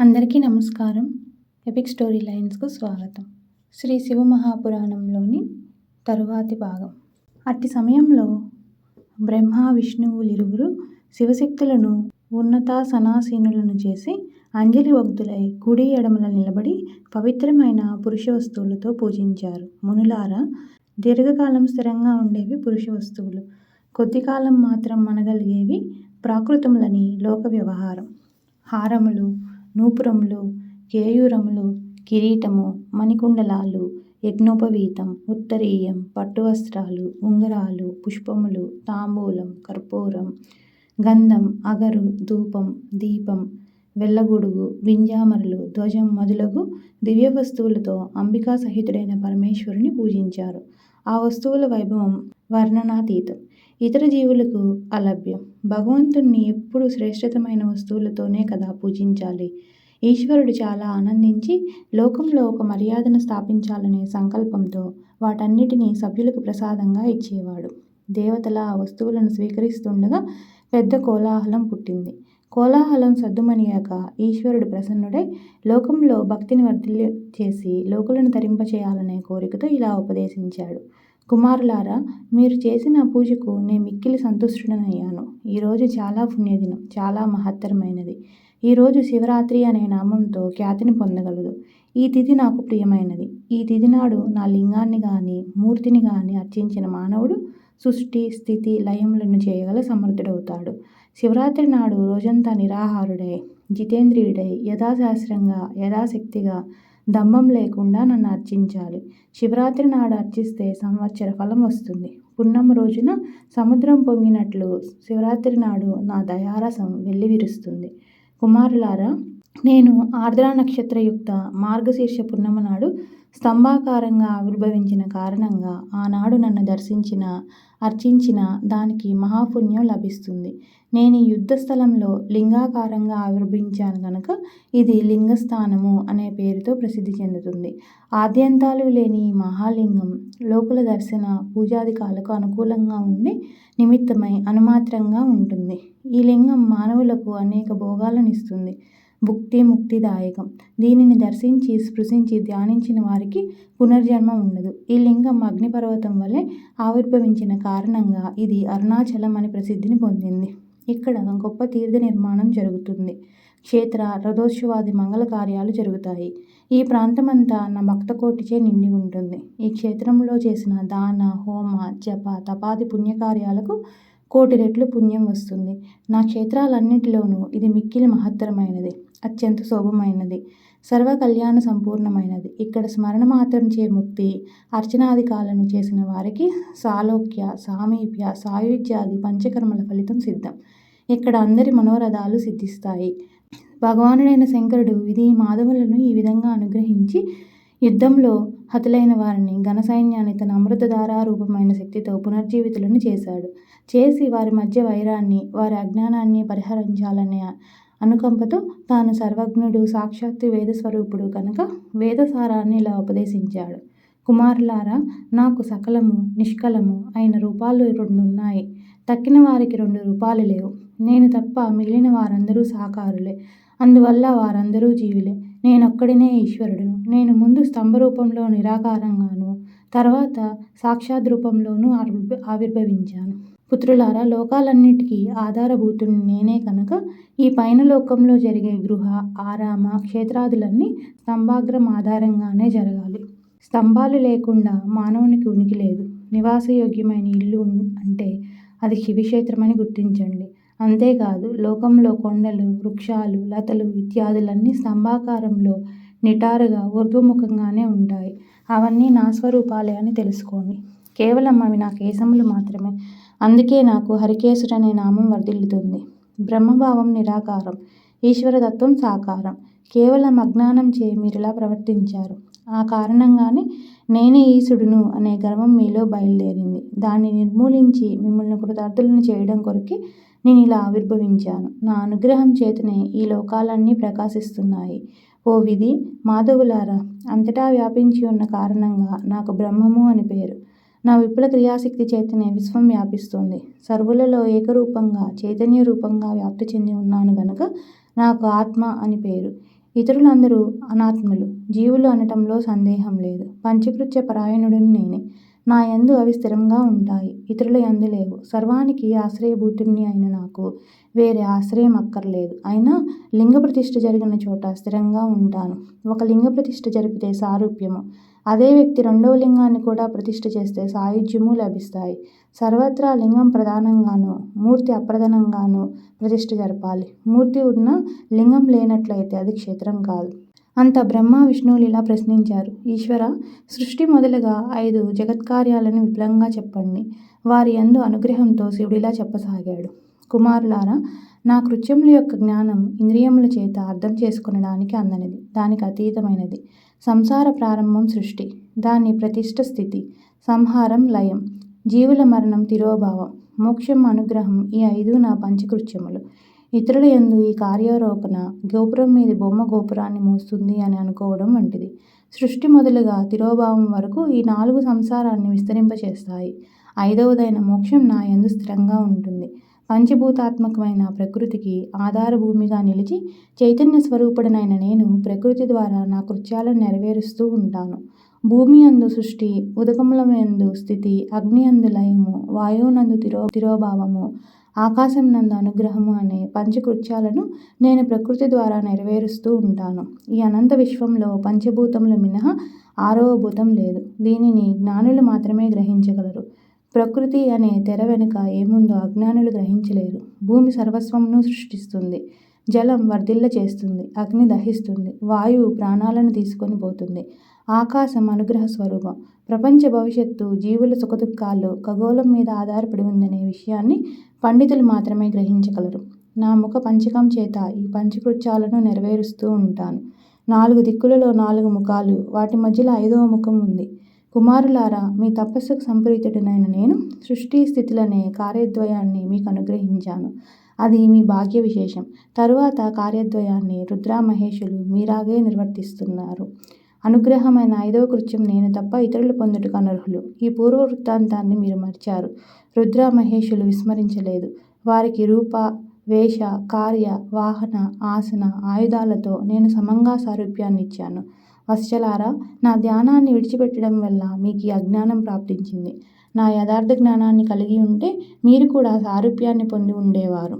అందరికీ నమస్కారం. Epic story లైన్స్‌కు స్వాగతం. శ్రీ శివమహాపురాణంలోని తరువాతి భాగం. అట్టి సమయంలో బ్రహ్మ, విష్ణువులిరువురు శివశక్తులను ఉన్నతాసనాసీనులను చేసి అంజలి వగ్ధులై కుడి ఎడమల నిలబడి పవిత్రమైన పురుష వస్తువులతో పూజించారు. మునులారా, దీర్ఘకాలం స్థిరంగా ఉండేవి పురుష వస్తువులు, కొద్దికాలం మాత్రం మనగలిగేవి ప్రాకృతములని లోక వ్యవహారం. హారములు, నూపురములు, కేయూరములు, కిరీటము, మణికుండలాలు, యజ్ఞోపవీతం, ఉత్తరీయం, పట్టువస్త్రాలు, ఉంగరాలు, పుష్పములు, తాంబూలం, కర్పూరం, గంధం, అగరు, ధూపం, దీపం, వెల్లగొడుగు, వింజామరలు, ధ్వజం మొదలగు దివ్య వస్తువులతో అంబికా సహితుడైన పరమేశ్వరుని పూజించారు. ఆ వస్తువుల వైభవం వర్ణనాతీతం, ఇతర జీవులకు అలభ్యం. భగవంతుణ్ణి ఎప్పుడు శ్రేష్టతమైన వస్తువులతోనే కదా పూజించాలి. ఈశ్వరుడు చాలా ఆనందించి లోకంలో ఒక మర్యాదను స్థాపించాలనే సంకల్పంతో వాటన్నిటినీ సభ్యులకు ప్రసాదంగా ఇచ్చేవాడు. దేవతల ఆ వస్తువులను స్వీకరిస్తుండగా పెద్ద కోలాహలం పుట్టింది. కోలాహలం సద్దుమణియాక ఈశ్వరుడు ప్రసన్నుడై లోకంలో భక్తిని వర్ధిల్ల చేసి లోకులను తరింపచేయాలనే కోరికతో ఇలా ఉపదేశించాడు. కుమారులారా, మీరు చేసిన పూజకు నేను మిక్కిలి సంతుష్టుడనయ్యాను. ఈరోజు చాలా పుణ్యదినం, చాలా మహత్తరమైనది. ఈరోజు శివరాత్రి అనే నామంతో ఖ్యాతిని పొందగలదు. ఈ తిథి నాకు ప్రియమైనది. ఈ తిథి నాడు నా లింగాన్ని గాని మూర్తిని గాని అర్చించిన మానవుడు సృష్టి, స్థితి, లయములను చేయగల సమర్థుడవుతాడు. శివరాత్రి నాడు రోజంతా నిరాహారుడై, జితేంద్రియుడై, యథాశాస్త్రంగా, యథాశక్తిగా, దంభం లేకుండా నన్ను అర్చించాలి. శివరాత్రి నాడు అర్చిస్తే సంవత్సర ఫలం వస్తుంది. పున్నమ రోజున సముద్రం పొంగినట్లు శివరాత్రి నాడు నా దయారసం వెల్లివిరుస్తుంది. కుమారులారా, నేను ఆర్ద్రా నక్షత్రయుక్త మార్గశీర్ష పున్నమ నాడు స్తంభాకారంగా ఆవిర్భవించిన కారణంగా ఆనాడు నన్ను దర్శించిన, అర్చించిన దానికి మహాపుణ్యం లభిస్తుంది. నేను ఈ యుద్ధ స్థలంలో లింగాకారంగా ఆవిర్భవించాను కనుక ఇది లింగస్థానము అనే పేరుతో ప్రసిద్ధి చెందుతుంది. ఆద్యంతాలు లేని ఈ మహాలింగం లోకుల దర్శన, పూజాదికాలకు అనుకూలంగా ఉండి నిమిత్తమై అనుమాత్రంగా ఉంటుంది. ఈ లింగం మానవులకు అనేక భోగాలను ఇస్తుంది. భుక్తి ముక్తిదాయకం. దీనిని దర్శించి, స్పృశించి ధ్యానించిన వారికి పునర్జన్మ ఉండదు. ఈ లింగం అగ్నిపర్వతం వలె ఆవిర్భవించిన కారణంగా ఇది అరుణాచలం అని ప్రసిద్ధిని పొందింది. ఇక్కడ గొప్ప తీర్థ నిర్మాణం జరుగుతుంది. క్షేత్ర, రథోత్సవాది మంగళ కార్యాలు జరుగుతాయి. ఈ ప్రాంతమంతా నా భక్తకోటిచే నిండి ఉంటుంది. ఈ క్షేత్రంలో చేసిన దాన, హోమ, జప, తపాది పుణ్యకార్యాలకు 1,000,000 రెట్లు పుణ్యం వస్తుంది. నా క్షేత్రాలన్నిటిలోనూ ఇది మిక్కిలి మహత్తరమైనది, అత్యంత శోభమైనది, సర్వ కళ్యాణ సంపూర్ణమైనది. ఇక్కడ స్మరణ మాత్రం చే ముక్తి, అర్చనాదికాలను చేసిన వారికి సాలోక్య, సామీప్య, సాయుధ్యాది పంచకర్మల ఫలితం సిద్ధం. ఇక్కడ అందరి మనోరథాలు సిద్ధిస్తాయి. భగవానుడైన శంకరుడు విధి మాధవులను ఈ విధంగా అనుగ్రహించి యుద్ధంలో హతులైన వారిని, ఘనసైన్యాన్ని తన అమృతధారారూపమైన శక్తితో పునర్జీవితులను చేశాడు. చేసి వారి మధ్య వైరాన్ని, వారి అజ్ఞానాన్ని పరిహరించాలనే అనుకంపతో తాను సర్వజ్ఞుడు, సాక్షాత్తు వేదస్వరూపుడు కనుక వేదసారాన్ని ఇలా ఉపదేశించాడు. కుమారులారా, నాకు సకలము, నిష్కలము అయిన రూపాలు 2 ఉన్నాయి. తక్కిన వారికి 2 రూపాలు లేవు. నేను తప్ప మిగిలిన వారందరూ సాకారులే. అందువల్ల వారందరూ జీవులే. నేనొక్కడినే ఈశ్వరుడును. నేను ముందు స్తంభ రూపంలో నిరాకారంగాను, తర్వాత సాక్షాత్ రూపంలోనూ ఆవిర్భవించాను. పుత్రులారా, లోకాలన్నిటికీ ఆధారభూతుని నేనే కనుక ఈ పైన లోకంలో జరిగే గృహ, ఆరామ, క్షేత్రాదులన్నీ స్తంభాగ్రం ఆధారంగానే జరగాలి. స్తంభాలు లేకుండా మానవునికి ఉనికి లేదు. నివాసయోగ్యమైన ఇల్లు అంటే అది శివక్షేత్రమని గుర్తించండి. అంతేకాదు, లోకంలో కొండలు, వృక్షాలు, లతలు ఇత్యాదులన్నీ స్తంభాకారంలో నిటారుగా ఊర్ధ్వముఖంగానే ఉంటాయి. అవన్నీ నా స్వరూపాలే అని తెలుసుకోండి. కేవలం అవి నా కేశములు మాత్రమే. అందుకే నాకు హరికేశుడనే నామం వర్ధిల్లుతుంది. బ్రహ్మభావం నిరాకారం, ఈశ్వరతత్వం సాకారం. కేవలం అజ్ఞానం చే మీరిలా ప్రవర్తించారు. ఆ కారణంగానే నేనే ఈశుడును అనే గర్వం మీలో బయలుదేరింది. దాన్ని నిర్మూలించి మిమ్మల్ని కృతార్థులను చేయడం కొరకే నేను ఇలా ఆవిర్భవించాను. నా అనుగ్రహం చేతనే ఈ లోకాలన్నీ ప్రకాశిస్తున్నాయి. ఓ విధి మాధవులారా, అంతటా వ్యాపించి ఉన్న కారణంగా నాకు బ్రహ్మము అని పేరు. నా విపుల క్రియాశక్తి చేతనే విశ్వం వ్యాపిస్తోంది. సర్వులలో ఏకరూపంగా, చైతన్య రూపంగా వ్యాప్తి చెంది ఉన్నాను గనుక నాకు ఆత్మ అని పేరు. ఇతరులందరూ అనాత్ములు, జీవులు అనటంలో సందేహం లేదు. పంచకృత్య పరాయణుడిని నేనే. నా యందు అవి స్థిరంగా ఉంటాయి, ఇతరుల యందు లేవు. సర్వానికి ఆశ్రయభూతుణ్ణి అయిన నాకు వేరే ఆశ్రయం అక్కర్లేదు. అయినా లింగ ప్రతిష్ఠ జరిగిన చోట స్థిరంగా ఉంటాను. ఒక లింగ ప్రతిష్ఠ జరిపితే సారూప్యము, అదే వ్యక్తి రెండవ లింగాన్ని కూడా ప్రతిష్ఠ చేస్తే సాయుధ్యము లభిస్తాయి. సర్వత్రా లింగం ప్రధానంగాను, మూర్తి అప్రధానంగాను ప్రతిష్ఠ జరపాలి. మూర్తి ఉన్న లింగం లేనట్లయితే అది క్షేత్రం కాదు. అంత బ్రహ్మ విష్ణువులు ఇలా ప్రశ్నించారు. ఈశ్వర, సృష్టి మొదలుగా 5 జగత్కార్యాలను విపులంగా చెప్పండి. వారి యందు అనుగ్రహంతో శివుడిలా చెప్పసాగాడు. కుమారులారా, నా కృత్యముల యొక్క జ్ఞానం ఇంద్రియముల చేత అర్థం చేసుకొనడానికి అందనిది, దానికి అతీతమైనది. సంసార ప్రారంభం సృష్టి, దాని ప్రతిష్ఠ స్థితి, సంహారం లయం, జీవుల మరణం తిరోభావం, మోక్షం అనుగ్రహం, ఈ 5 నా పంచకృత్యములు. ఇతరుల యందు ఈ కార్యారోపణ గోపురం మీది బొమ్మ గోపురాన్ని మోస్తుంది అని అనుకోవడం వంటిది. సృష్టి మొదలుగా తిరోభావం వరకు ఈ 4 సంసారాన్ని విస్తరింపచేస్తాయి. 5వదైన మోక్షం నా యందు స్థిరంగా ఉంటుంది. పంచభూతాత్మకమైన ప్రకృతికి ఆధార భూమిగా నిలిచి చైతన్య స్వరూపుడనైన నేను ప్రకృతి ద్వారా నా కృత్యాలను నెరవేరుస్తూ ఉంటాను. భూమి యందు సృష్టి, ఉదకములయందు స్థితి, అగ్ని యందు లయము, వాయువునందు తిరోభావము, ఆకాశం నందు అనుగ్రహము అనే పంచకృత్యాలను నేను ప్రకృతి ద్వారా నెరవేరుస్తూ ఉంటాను. ఈ అనంత విశ్వంలో పంచభూతములు మినహా 6వ భూతం లేదు. దీనిని జ్ఞానులు మాత్రమే గ్రహించగలరు. ప్రకృతి అనే తెర వెనుక ఏముందో అజ్ఞానులు గ్రహించలేరు. భూమి సర్వస్వమును సృష్టిస్తుంది, జలం వర్ధిల్ల చేస్తుంది, అగ్ని దహిస్తుంది, వాయువు ప్రాణాలను తీసుకొని పోతుంది, ఆకాశం అనుగ్రహ స్వరూపం. ప్రపంచ భవిష్యత్తు, జీవుల సుఖదుఖాలు ఖగోళం మీద ఆధారపడి ఉందనే విషయాన్ని పండితులు మాత్రమే గ్రహించగలరు. నా ముఖ పంచకం చేత ఈ పంచకృత్యాలను నెరవేరుస్తూ ఉంటాను. 4 దిక్కులలో 4 ముఖాలు, వాటి మధ్యలో 5వ ముఖం ఉంది. కుమారులారా, మీ తపస్సుకు సంప్రీతుడనైన నేను సృష్టి స్థితులనే కార్యద్వయాన్ని మీకు అనుగ్రహించాను. అది మీ భాగ్య విశేషం. తరువాత కార్యద్వయాన్ని రుద్రమహేషులు మీరాగే నిర్వర్తిస్తున్నారు. అనుగ్రహమైన 5వ కృత్యం నేను తప్ప ఇతరులు పొందుటకు అనర్హులు. ఈ పూర్వ వృత్తాంతాన్ని మీరు మరిచారు, రుద్రమహేషులు విస్మరించలేదు. వారికి రూప, వేష, కార్య, వాహన, ఆసన, ఆయుధాలతో నేను సమంగా సారూప్యాన్నిచ్చాను. వత్సలారా, నా ధ్యానాన్ని విడిచిపెట్టడం వల్ల మీకు ఈ అజ్ఞానం ప్రాప్తించింది. నా యథార్థ జ్ఞానాన్ని కలిగి ఉంటే మీరు కూడా సారూప్యాన్ని పొంది ఉండేవారు.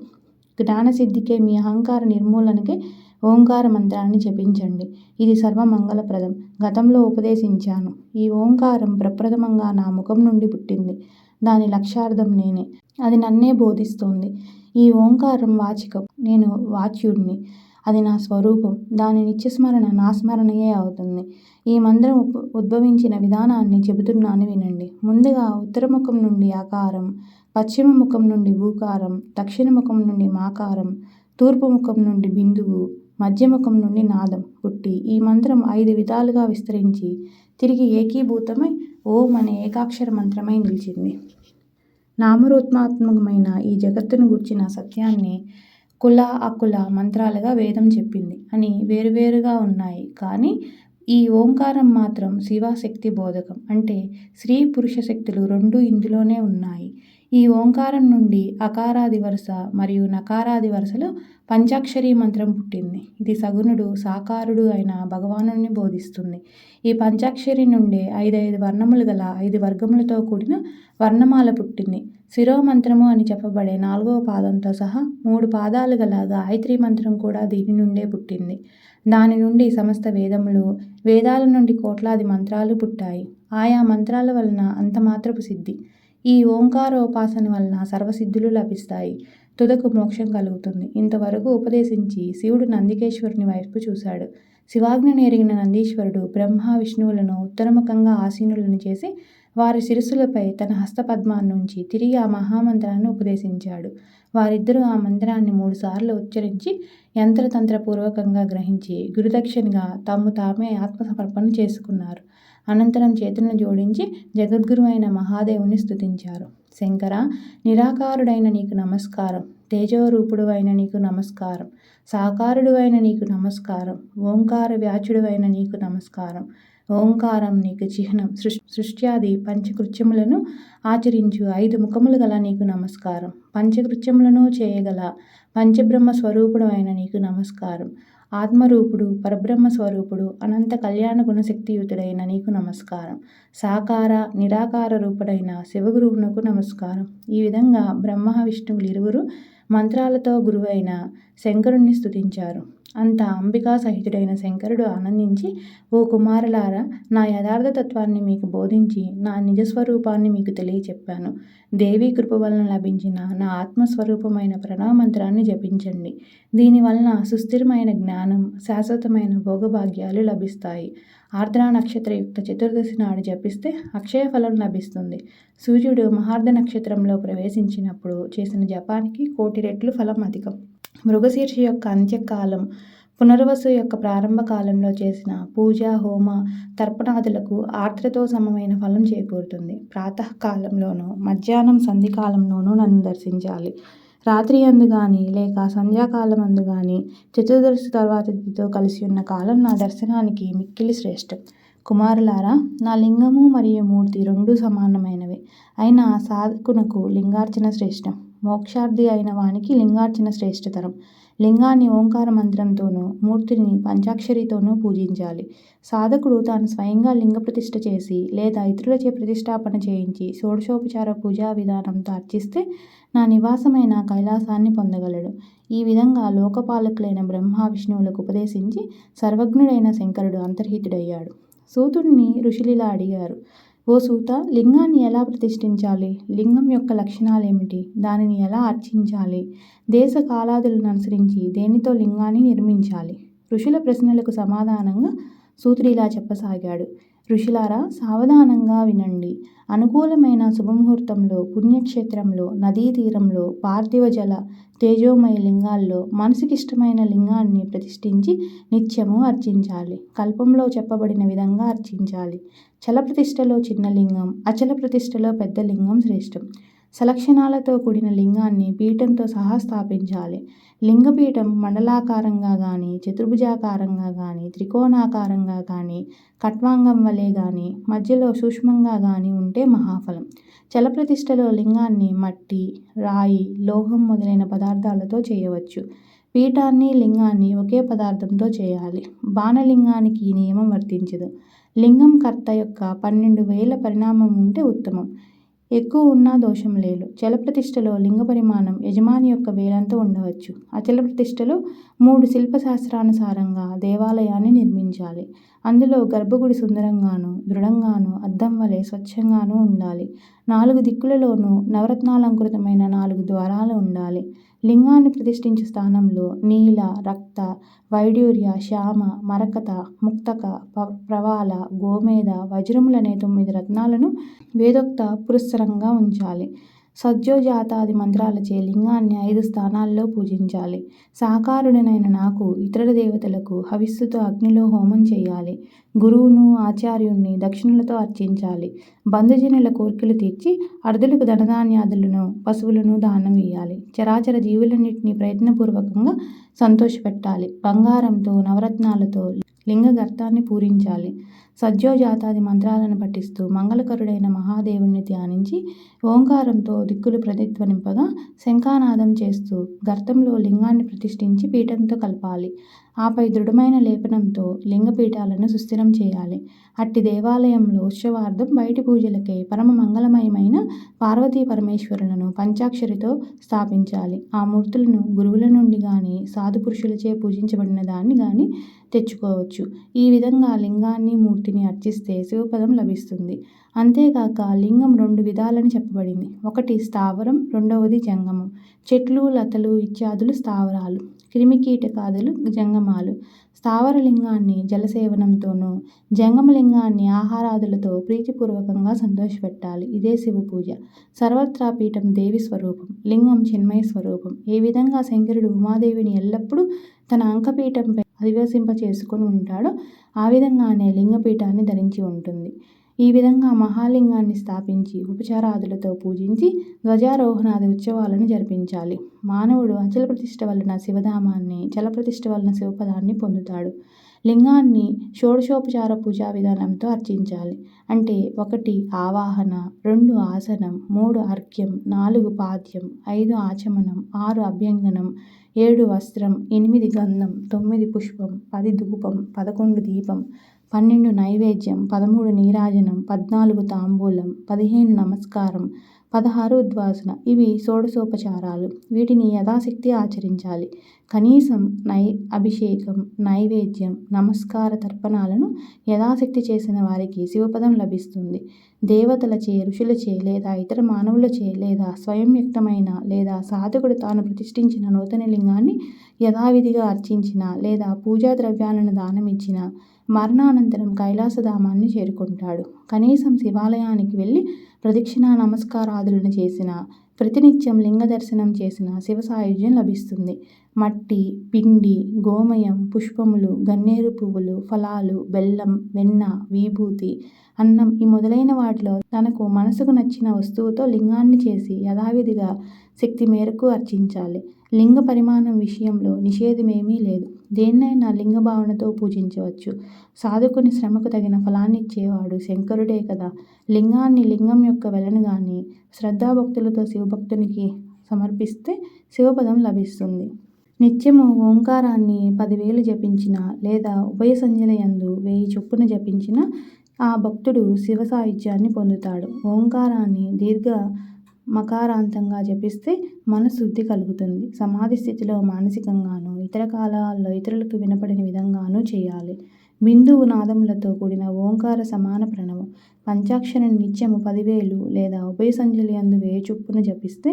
జ్ఞానసిద్ధికే, మీ అహంకార నిర్మూలనకే ఓంకార మంత్రాన్ని జపించండి. ఇది సర్వమంగళప్రదం. గతంలో ఉపదేశించాను. ఈ ఓంకారం ప్రప్రథమంగా నా ముఖం నుండి పుట్టింది. దాని లక్ష్యార్థం నేనే. అది నన్నే బోధిస్తోంది. ఈ ఓంకారం వాచికం, నేను వాచ్యుడిని. అది నా స్వరూపం. దాని నిత్యస్మరణ నా స్మరణయే అవుతుంది. ఈ మంత్రం ఉద్భవించిన విధానాన్ని చెబుతున్నాను వినండి. ముందుగా ఉత్తరముఖం నుండి అకారం, పశ్చిమ ముఖం నుండి ఊకారం, దక్షిణ ముఖం నుండి మాకారం, తూర్పు ముఖం నుండి బిందువు, మధ్యముఖం నుండి నాదం పుట్టి ఈ మంత్రం 5 విధాలుగా విస్తరించి తిరిగి ఏకీభూతమై ఓం అనే ఏకాక్షర మంత్రమై నిలిచింది. నామరూపాత్మకమైన ఈ జగత్తును గూర్చిన సత్యాన్ని కుల అకుల మంత్రాలుగా వేదం చెప్పింది అని వేరువేరుగా ఉన్నాయి. కానీ ఈ ఓంకారం మాత్రం శివశక్తి బోధకం. అంటే స్త్రీ పురుష శక్తులు 2 ఇందులోనే ఉన్నాయి. ఈ ఓంకారం నుండి అకారాది వరుస మరియు నకారాది వరుసలో పంచాక్షరీ మంత్రం పుట్టింది. ఇది సగుణుడు, సాకారుడు అయిన భగవానుని బోధిస్తుంది. ఈ పంచాక్షరి నుండే 5 వర్ణములు గల 5 వర్గములతో కూడిన వర్ణమాల పుట్టింది. శిరోమంత్రము అని చెప్పబడే 4వ పాదంతో సహా 3 పాదాలు గల గాయత్రి మంత్రం కూడా దీని నుండే పుట్టింది. దాని నుండి సమస్త వేదములు, వేదాల నుండి కోట్లాది మంత్రాలు పుట్టాయి. ఆయా మంత్రాల వలన అంతమాత్రపు సిద్ధి. ఈ ఓంకారోపాసన వలన సర్వసిద్ధులు లభిస్తాయి. తుదకు మోక్షం కలుగుతుంది. ఇంతవరకు ఉపదేశించి శివుడు నందికేశ్వరుని వైపు చూశాడు. శివాజ్ఞను ఎరిగిన నందీశ్వరుడు బ్రహ్మ విష్ణువులను ఉత్తరముఖంగా ఆసీనులను చేసి వారి శిరస్సులపై తన హస్తపద్మాన్నుంచి తిరిగి ఆ మహామంత్రాన్ని ఉపదేశించాడు. వారిద్దరూ ఆ మంత్రాన్ని 3 సార్లు ఉచ్చరించి యంత్రతంత్రపూర్వకంగా గ్రహించి గురుదక్షిణగా తామే ఆత్మసమర్పణ చేసుకున్నారు. అనంతరం చేతులను జోడించి జగద్గురు అయిన మహాదేవుని స్తుతించారు. శంకర, నిరాకారుడైన నీకు నమస్కారం. తేజోరూపుడు అయిన నీకు నమస్కారం. సాకారుడు అయిన నీకు నమస్కారం. ఓంకార వ్యాచుడు అయిన నీకు నమస్కారం. ఓంకారం నీకు చిహ్నం. సృష్ట్యాది పంచకృత్యములను ఆచరించు 5 ముఖములు గల నీకు నమస్కారం. పంచకృత్యములను చేయగల పంచబ్రహ్మ స్వరూపుడు అయిన నీకు నమస్కారం. ఆత్మరూపుడు, పరబ్రహ్మ స్వరూపుడు, అనంత కళ్యాణ గుణశక్తియుతుడైన నీకు నమస్కారం. సాకార, నిరాకార రూపుడైన శివగురువునకు నమస్కారం. ఈ విధంగా బ్రహ్మ విష్ణువులిరువురు మంత్రాలతో గురువైన శంకరుణ్ణి స్తుతించారు. అంత అంబికా సహితుడైన శంకరుడు ఆనందించి, ఓ కుమారులారా, నా యథార్థ తత్వాన్ని మీకు బోధించి నా నిజస్వరూపాన్ని మీకు తెలియచెప్పాను. దేవీ కృప వలన లభించిన నా ఆత్మస్వరూపమైన ప్రణవ మంత్రాన్ని జపించండి. దీనివలన సుస్థిరమైన జ్ఞానం, శాశ్వతమైన భోగభాగ్యాలు లభిస్తాయి. ఆర్ద్రా నక్షత్రయుక్త చతుర్దశి నాడు జపిస్తే అక్షయ ఫలం లభిస్తుంది. సూర్యుడు మహార్ధ నక్షత్రంలో ప్రవేశించినప్పుడు చేసిన జపానికి 1,000,000 రెట్లు ఫలం అధికం. మృగశీర్ష యొక్క అంత్యకాలం, పునర్వసు యొక్క ప్రారంభ కాలంలో చేసిన పూజ, హోమ, తర్పణాదులకు ఆర్ద్రతో సమమైన ఫలం చేకూరుతుంది. ప్రాతకాలంలోనూ మధ్యాహ్నం సంధికాలంలోనూ నన్ను దర్శించాలి. రాత్రి అందు గాని లేక సంధ్యాకాలం అందు గాని చతుర్దశి తర్వాత తిథితో కలిసి ఉన్న కాలం నా దర్శనానికి మిక్కిలి శ్రేష్టం. కుమారులారా, నా లింగము మరియు మూర్తి రెండూ సమానమైనవి. అయినా సాధకునకు లింగార్చన శ్రేష్టం. మోక్షార్థి అయిన వానికి లింగార్చన శ్రేష్టతరం. లింగాన్ని ఓంకార మంత్రంతోనూ, మూర్తిని పంచాక్షరితోనూ పూజించాలి. సాధకుడు తాను స్వయంగా లింగ ప్రతిష్ఠ చేసి లేదా ఇతరులచే ప్రతిష్ఠాపన చేయించి షోడశోపచార పూజా విధానంతో అర్చిస్తే నా నివాసమైన కైలాసాన్ని పొందగలడు. ఈ విధంగా లోకపాలకులైన బ్రహ్మ విష్ణువులకు ఉపదేశించి సర్వజ్ఞుడైన శంకరుడు అంతర్హితుడయ్యాడు. సూతుడిని ఋషులిలా అడిగారు, ఓ సూత, లింగాన్ని ఎలా ప్రతిష్ఠించాలి? లింగం యొక్క లక్షణాలేమిటి? దానిని ఎలా అర్చించాలి? దేశ కాలాదులను అనుసరించి దేనితో లింగాన్ని నిర్మించాలి? ఋషుల ప్రశ్నలకు సమాధానంగా సూతుడు ఇలా చెప్పసాగాడు. ఋషులారా, సావధానంగా వినండి. అనుకూలమైన శుభముహూర్తంలో, పుణ్యక్షేత్రంలో, నదీ తీరంలో, పార్థివ జల తేజోమయ లింగాల్లో మనసుకిష్టమైన లింగాన్ని ప్రతిష్ఠించి నిత్యము అర్చించాలి. కల్పంలో చెప్పబడిన విధంగా అర్చించాలి. చల ప్రతిష్ఠలో చిన్న లింగం, అచల ప్రతిష్ఠలో పెద్ద లింగం శ్రేష్టం. సలక్షణాలతో కూడిన లింగాన్ని పీఠంతో సహా స్థాపించాలి. లింగపీఠం మండలాకారంగా గాని, చతుర్భుజాకారంగా గాని, త్రికోణాకారంగా గాని, కట్వాంగం వలె గాని, మధ్యలో సూక్ష్మంగా గాని ఉంటే మహాఫలం. చలప్రతిష్ఠలో లింగాన్ని మట్టి, రాయి, లోహం మొదలైన పదార్థాలతో చేయవచ్చు. పీఠాన్ని, లింగాన్ని ఒకే పదార్థంతో చేయాలి. బాణలింగానికి ఈ నియమం వర్తించదు. లింగం కర్త యొక్క 12,000 పరిణామం ఉంటే ఉత్తమం. ఎక్కువ ఉన్నా దోషం లేదు. చలప్రతిష్ఠలో లింగ పరిమాణం యజమాని యొక్క వేలంతో ఉండవచ్చు. అచల ప్రతిష్ఠలో 3 శిల్పశాస్త్రానుసారంగా దేవాలయాన్ని నిర్మించాలి. అందులో గర్భగుడి సుందరంగాను, దృఢంగాను, అద్దం వలె స్వచ్ఛంగాను ఉండాలి. 4 దిక్కులలోనూ నవరత్నాలంకృతమైన 4 ద్వారాలు ఉండాలి. లింగాన్ని ప్రతిష్ఠించే స్థానంలో నీల, రక్త, వైడూర్య, శ్యామ, మరకత, ముక్తక, ప్రవాల, గోమేద, వజ్రములనే 9 రత్నాలను వేదోక్త పురస్సరంగా ఉంచాలి. సజ్జోజాతాది మంత్రాలచే లింగాన్ని 5 స్థానాల్లో పూజించాలి. సాకారుడనైన నాకు, ఇతర దేవతలకు హవిస్సుతో అగ్నిలో హోమం చేయాలి. గురువును, ఆచార్యుణ్ణి దక్షిణలతో అర్చించాలి. బంధుజనుల కోర్కెలు తీర్చి అర్ధులకు ధనధాన్యాదులను, పశువులను దానం ఇయ్యాలి. చరాచర జీవులన్నింటినీ ప్రయత్నపూర్వకంగా సంతోషపెట్టాలి. బంగారంతో, నవరత్నాలతో లింగ గర్తాన్ని పూరించాలి. సజ్జోజాతాది మంత్రాలను పఠిస్తూ మంగళకరుడైన మహాదేవుణ్ణి ధ్యానించి ఓంకారంతో దిక్కులు ప్రతిధ్వనింపగా శంఖానాదం చేస్తూ గర్తంలో లింగాన్ని ప్రతిష్ఠించి పీఠంతో కలపాలి. ఆపై దృఢమైన లేపనంతో లింగపీఠాలను సుస్థిరం చేయాలి. అట్టి దేవాలయంలో ఉత్సవార్థం బయటి పూజలకై పరమ మంగళమయమైన పార్వతీ పరమేశ్వరులను పంచాక్షరితో స్థాపించాలి. ఆ మూర్తులను గురువుల నుండి గాని, సాధు పురుషులచే పూజించబడిన దాన్ని గాని తెచ్చుకోవచ్చు. ఈ విధంగా లింగాన్ని, మూర్తిని అర్చిస్తే శివపదం లభిస్తుంది. అంతేగాక లింగం 2 విధాలని చెప్పబడింది. ఒకటి స్థావరం, రెండవది జంగమం. చెట్లు, లతలు ఇత్యాదులు స్థావరాలు, క్రిమికీటకాదులు జంగమాలు. స్థావర లింగాన్ని జలసేవనంతోనూ, జంగమలింగాన్ని ఆహారాదులతో ప్రీతిపూర్వకంగా సంతోషపెట్టాలి. ఇదే శివ పూజ. సర్వత్రా పీఠం దేవి స్వరూపం, లింగం చిన్మయ స్వరూపం. ఏ విధంగా శంకరుడు ఉమాదేవిని ఎల్లప్పుడూ తన అంకపీఠంపై అధివసింప చేసుకుని ఉంటాడో ఆ విధంగానే లింగపీఠాన్ని ధరించి ఉంటుంది. ఈ విధంగా మహాలింగాన్ని స్థాపించి ఉపచారాదులతో పూజించి ధ్వజారోహణాది ఉత్సవాలను జరిపించాలి. మానవుడు అచల ప్రతిష్ఠ వలన శివధామాన్ని, చల ప్రతిష్ఠ వలన శివపదాన్ని పొందుతాడు. లింగాన్ని షోడశోపచార పూజా విధానంతో అర్చించాలి. అంటే 1 ఆవాహన, 2 ఆసనం, 3 అర్ఘ్యం, 4 పాద్యం, 5 ఆచమనం, 6 అభ్యంగనం, 7 వస్త్రం, 8 గంధం, 9 పుష్పం, 10 ధూపం, 11 దీపం, 12 నైవేద్యం, 13 నీరాజనం, 14 తాంబూలం, 15 నమస్కారం, 16 ఉద్వాసన. ఇవి షోడశోపచారాలు. వీటిని యథాశక్తి ఆచరించాలి. కనీసం అభిషేకం, నైవేద్యం, నమస్కార తర్పణాలను యథాశక్తి చేసిన వారికి శివపదం లభిస్తుంది. దేవతలచే, ఋషులచే లేదా ఇతర మానవులచే లేదా స్వయం వ్యక్తమైన లేదా సాధకుడు తాను ప్రతిష్ఠించిన నూతన లింగాన్ని యథావిధిగా అర్చించిన లేదా పూజా ద్రవ్యాలను దానమిచ్చిన మరణానంతరం కైలాసధామాన్ని చేరుకుంటాడు. కనీసం శివాలయానికి వెళ్ళి ప్రదక్షిణ నమస్కారాదులను చేసిన, ప్రతినిత్యం లింగ దర్శనం చేసిన శివ సాయుధ్యం లభిస్తుంది. మట్టి, పిండి, గోమయం, పుష్పములు, గన్నేరు పువ్వులు, ఫలాలు, బెల్లం, వెన్న, విభూతి, అన్నం ఈ మొదలైన వాటిలో తనకు మనసుకు నచ్చిన వస్తువుతో లింగాన్ని చేసి యథావిధిగా శక్తి మేరకు అర్చించాలి. లింగ పరిమాణం విషయంలో నిషేధమేమీ లేదు. దేన్నైనా లింగ భావనతో పూజించవచ్చు. సాధకుని శ్రమకు తగిన ఫలాన్ని ఇచ్చేవాడు శంకరుడే కదా. లింగాన్ని, లింగం యొక్క వెలను గాని శ్రద్ధాభక్తులతో శివభక్తునికి సమర్పిస్తే శివపదం లభిస్తుంది. నిత్యము ఓంకారాన్ని 10,000 జపించిన లేదా ఉభయ సంధ్యల యందు 1000 చొప్పున జపించిన ఆ భక్తుడు శివ సాయుధ్యాన్ని పొందుతాడు. ఓంకారాన్ని దీర్ఘ మకారాంతంగా జపిస్తే మనశుద్ధి కలుగుతుంది. సమాధి స్థితిలో మానసికంగానూ ఇతర కాలాల్లో ఇతరులకు వినపడని విధంగానూ చేయాలి. బిందువు నాదములతో కూడిన ఓంకార సమాన ప్రణవం. పంచాక్షరిని నిత్యము 10,000 లేదా ఉభయ సంధ్యల యందు 1000 చొప్పున జపిస్తే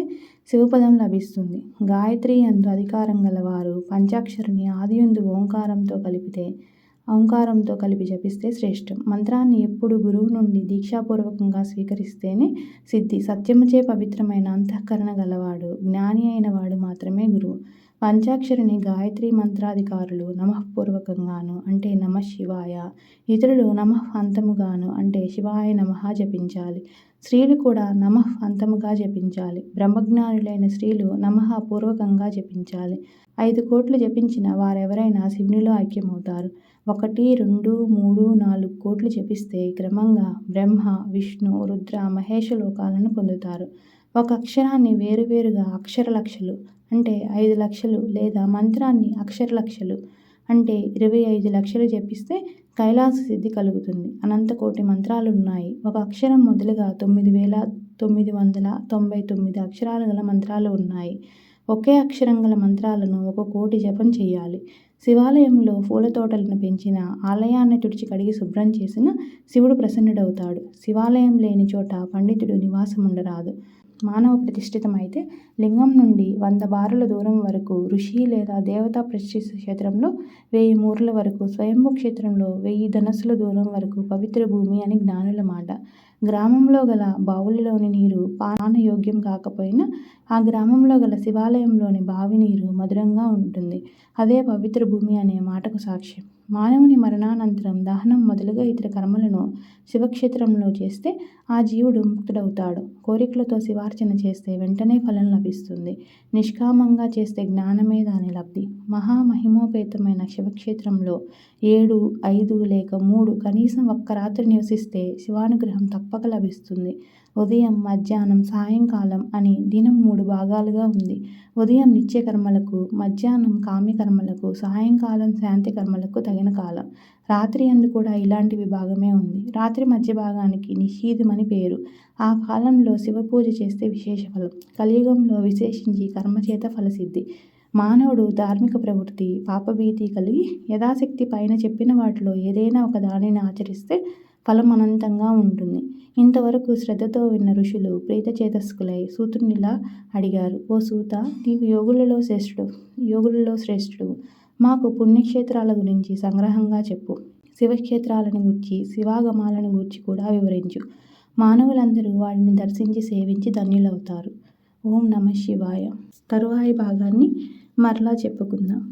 శివపదం లభిస్తుంది. గాయత్రి యందు అధికారం గలవారు పంచాక్షరిని ఆదియందు ఓంకారంతో కలిపి జపిస్తే శ్రేష్టం. మంత్రాన్ని ఎప్పుడు గురువు నుండి దీక్షాపూర్వకంగా స్వీకరిస్తేనే సిద్ధి. సత్యముచే పవిత్రమైన అంతఃకరణ గలవాడు, జ్ఞాని అయిన వాడు మాత్రమే గురువు. పంచాక్షరిని గాయత్రి మంత్రాధికారులు నమఃపూర్వకంగాను అంటే నమః శివాయ, ఇతరులు నమః అంతముగాను అంటే శివాయ నమః జపించాలి. స్త్రీలు కూడా నమః అంతముగా జపించాలి. బ్రహ్మజ్ఞానులైన స్త్రీలు నమః పూర్వకంగా జపించాలి. 5 కోట్లు జపించిన వారెవరైనా శివునిలో ఐక్యమవుతారు. 1, 2, 3, 4 కోట్లు జపిస్తే క్రమంగా బ్రహ్మ, విష్ణు, రుద్ర, మహేష లోకాలను పొందుతారు. ఒక అక్షరాన్ని వేరువేరుగా అక్షర లక్షలు అంటే 5 లక్షలు లేదా మంత్రాన్ని అక్షర లక్షలు అంటే 25 లక్షలు జపిస్తే కైలాస సిద్ధి కలుగుతుంది. అనంతకోటి మంత్రాలున్నాయి. ఒక అక్షరం మొదలుగా 9,999 అక్షరాలు గల మంత్రాలు ఉన్నాయి. ఒకే అక్షరం గల మంత్రాలను 1 కోటి జపం చేయాలి. శివాలయంలో పూల తోటలను పెంచిన, ఆలయాన్ని తుడిచి కడిగి శుభ్రం చేసిన శివుడు ప్రసన్నుడవుతాడు. శివాలయం లేని చోట పండితుడు నివాసముండరాదు. మానవ ప్రతిష్ఠితమైతే లింగం నుండి 100 బారుల దూరం వరకు, ఋషి లేదా దేవతా ప్రతిష్ఠిత క్షేత్రంలో 1000 మూరల వరకు, స్వయంభూ క్షేత్రంలో 1000 ధనస్సుల దూరం వరకు పవిత్ర భూమి అని జ్ఞానుల మాట. గ్రామంలో గల బావులలోని నీరు పానయోగ్యం కాకపోయినా ఆ గ్రామంలో గల శివాలయంలోని బావి నీరు మధురంగా ఉంటుంది. అదే పవిత్ర భూమి అనే మాటకు సాక్ష్యం. మానవుని మరణానంతరం దహనం మొదలుగా ఇతర కర్మలను శివక్షేత్రంలో చేస్తే ఆ జీవుడు ముక్తుడవుతాడు. కోరికలతో శివార్చన చేస్తే వెంటనే ఫలం లభిస్తుంది. నిష్కామంగా చేస్తే జ్ఞానమే దాని లబ్ధి. మహామహిమోపేతమైన శివక్షేత్రంలో 7, 5 లేక 3 కనీసం 1 రాత్రి నివసిస్తే శివానుగ్రహం తప్పక లభిస్తుంది. ఉదయం, మధ్యాహ్నం, సాయంకాలం అని దినం 3 భాగాలుగా ఉంది. ఉదయం నిత్యకర్మలకు, మధ్యాహ్నం కామ్యకర్మలకు, సాయంకాలం శాంతి కర్మలకు తగిన కాలం. రాత్రి యందు కూడా ఇలాంటి విభాగమే ఉంది. రాత్రి మధ్య భాగానికి నిషీధమని పేరు. ఆ కాలంలో శివపూజ చేస్తే విశేష ఫలం. కలియుగంలో విశేషించి కర్మచేత ఫలసిద్ధి. మానవుడు ధార్మిక ప్రవృత్తి, పాపభీతి కలిగి యథాశక్తి పైన చెప్పిన వాటిలో ఏదైనా ఒక దానిని ఆచరిస్తే ఫలం అనంతంగా ఉంటుంది. ఇంతవరకు శ్రద్ధతో విన్న ఋషులు ప్రీతచేతస్కులై సూతునిలా అడిగారు: ఓ సూత, నీవు యోగులలో శ్రేష్ఠుడు. మాకు పుణ్యక్షేత్రాల గురించి సంగ్రహంగా చెప్పు. శివక్షేత్రాలను గూర్చి, శివాగమాలను గూర్చి కూడా వివరించు. మానవులందరూ వాటిని దర్శించి సేవించి ధన్యులవుతారు. ఓం నమః శివాయ. తరువాయి భాగాన్ని మరలా చెప్పుకుందాం.